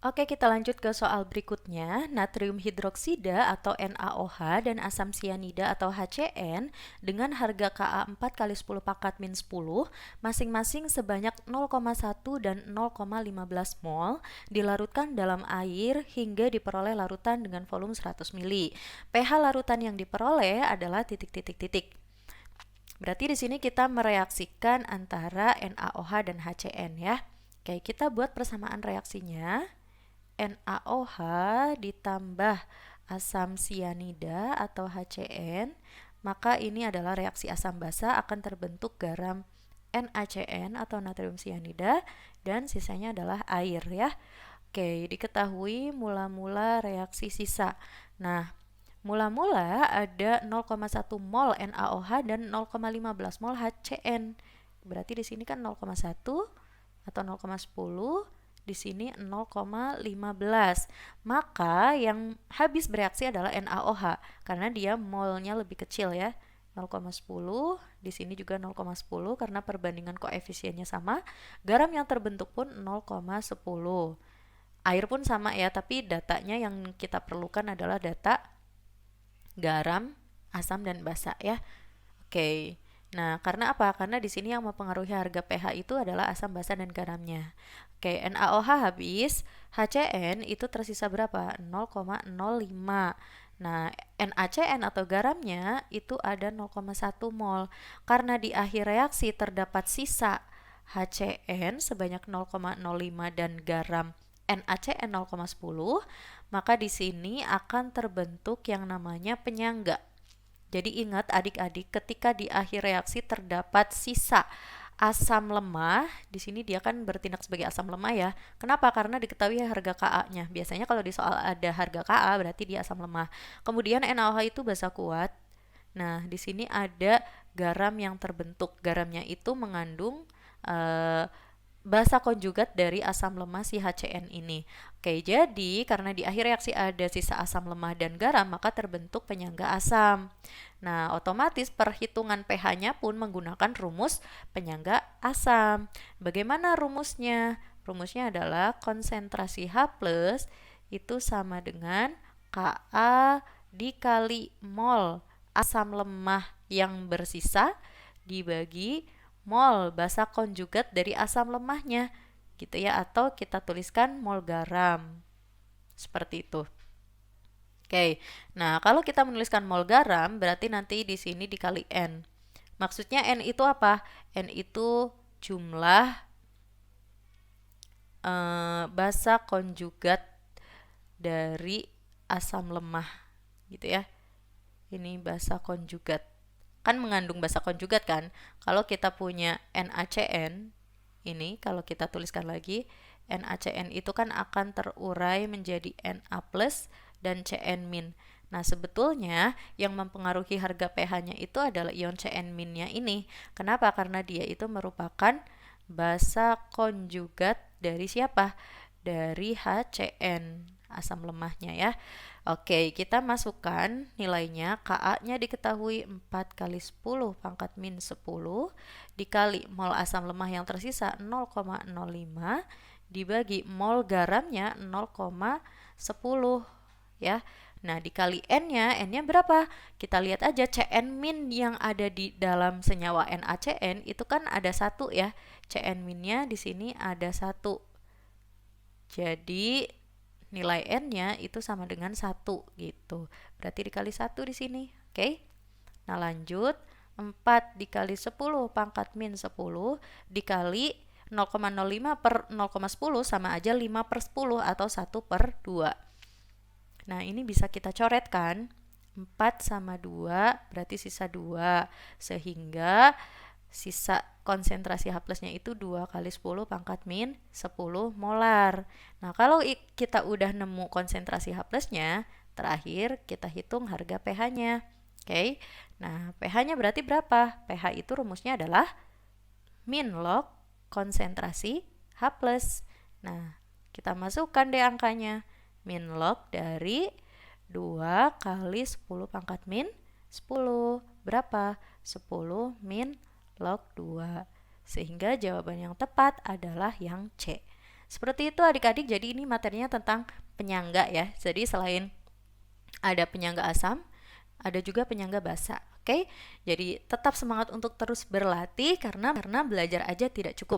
Oke, kita lanjut ke soal berikutnya. Natrium hidroksida atau NaOH dan asam sianida atau HCN dengan harga Ka 4 kali 10 pangkat min 10 masing-masing sebanyak 0,1 dan 0,15 mol dilarutkan dalam air hingga diperoleh larutan dengan volume 100 ml. pH larutan yang diperoleh adalah titik-titik-titik. Berarti di sini kita mereaksikan antara NaOH dan HCN ya. Oke, kita buat persamaan reaksinya. NaOH ditambah asam sianida atau HCN, maka ini adalah reaksi asam basa akan terbentuk garam NaCN atau natrium sianida dan sisanya adalah air ya. Oke, diketahui mula-mula reaksi sisa. Nah, mula-mula ada 0,1 mol NaOH dan 0,15 mol HCN. Berarti di sini kan 0,1 atau 0,10, di sini 0,15. Maka yang habis bereaksi adalah NaOH karena dia molnya lebih kecil ya. 0,10, di sini juga 0,10 karena perbandingan koefisiennya sama. Garam yang terbentuk pun 0,10. Air pun sama ya, tapi datanya yang kita perlukan adalah data garam, asam dan basa ya. Oke. Nah, karena apa? Karena di sini yang mempengaruhi harga pH itu adalah asam basa dan garamnya. Oke, NaOH habis, HCN itu tersisa berapa? 0,05. Nah, NaCN atau garamnya itu ada 0,1 mol. Karena di akhir reaksi terdapat sisa HCN sebanyak 0,05 dan garam NaCN 0,10, maka di sini akan terbentuk yang namanya penyangga. Jadi ingat adik-adik, ketika di akhir reaksi terdapat sisa asam lemah, di sini dia kan bertindak sebagai asam lemah ya. Kenapa? Karena diketahui harga Ka-nya. Biasanya kalau di soal ada harga Ka, berarti dia asam lemah. Kemudian NaOH itu basa kuat. Nah, di sini ada garam yang terbentuk. Garamnya itu mengandung eh, basa konjugat dari asam lemah si HCN ini. Oke, jadi karena di akhir reaksi ada sisa asam lemah dan garam, maka terbentuk penyangga asam. Nah, otomatis perhitungan pH-nya pun menggunakan rumus penyangga asam. Bagaimana rumusnya? Rumusnya adalah konsentrasi H+ itu sama dengan Ka dikali mol asam lemah yang bersisa dibagi mol basa konjugat dari asam lemahnya gitu ya, atau kita tuliskan mol garam seperti itu. Oke, nah kalau kita menuliskan mol garam berarti nanti di sini dikali N. Maksudnya N itu apa? N itu jumlah basa konjugat dari asam lemah gitu ya. Ini basa konjugat. Kan mengandung basa konjugat kan? Kalau kita punya NaCN, ini kalau kita tuliskan lagi, NaCN itu kan akan terurai menjadi Na plus dan Cn min. Nah, sebetulnya yang mempengaruhi harga pH-nya itu adalah ion Cn minnya ini. Kenapa? Karena dia itu merupakan basa konjugat dari siapa? Dari HCN, asam lemahnya ya. Oke, kita masukkan nilainya. Ka-nya diketahui 4 kali 10 pangkat min 10 dikali mol asam lemah yang tersisa 0,05 dibagi mol garamnya 0,10 ya. Nah, dikali N-nya, N-nya berapa? Kita lihat aja Cn min yang ada di dalam senyawa NaCN itu kan ada satu ya. Cn minnya di sini ada satu. Jadi nilai N-nya itu sama dengan 1 gitu. Berarti dikali 1 di sini. Oke. Nah, lanjut. 4 dikali 10 pangkat min 10 dikali 0,05 per 0,10 sama aja 5 per 10 atau 1 per 2. Nah, ini bisa kita coret kan? 4 sama 2 berarti sisa 2. Sehingga sisa konsentrasi H plusnya itu 2 kali 10 pangkat min 10 molar. Nah, kalau kita udah nemu konsentrasi H plusnya, terakhir kita hitung harga pH-nya. Oke. Nah, pH-nya berarti berapa? pH itu rumusnya adalah min log konsentrasi H plus. Nah, kita masukkan deh angkanya. Min log dari 2 kali 10 pangkat min 10. Berapa? 10 min log 2. Sehingga jawaban yang tepat adalah yang C. Seperti itu adik-adik, jadi ini materinya tentang penyangga ya. Jadi selain ada penyangga asam, ada juga penyangga basa. Oke, jadi tetap semangat untuk terus berlatih karena belajar aja tidak cukup.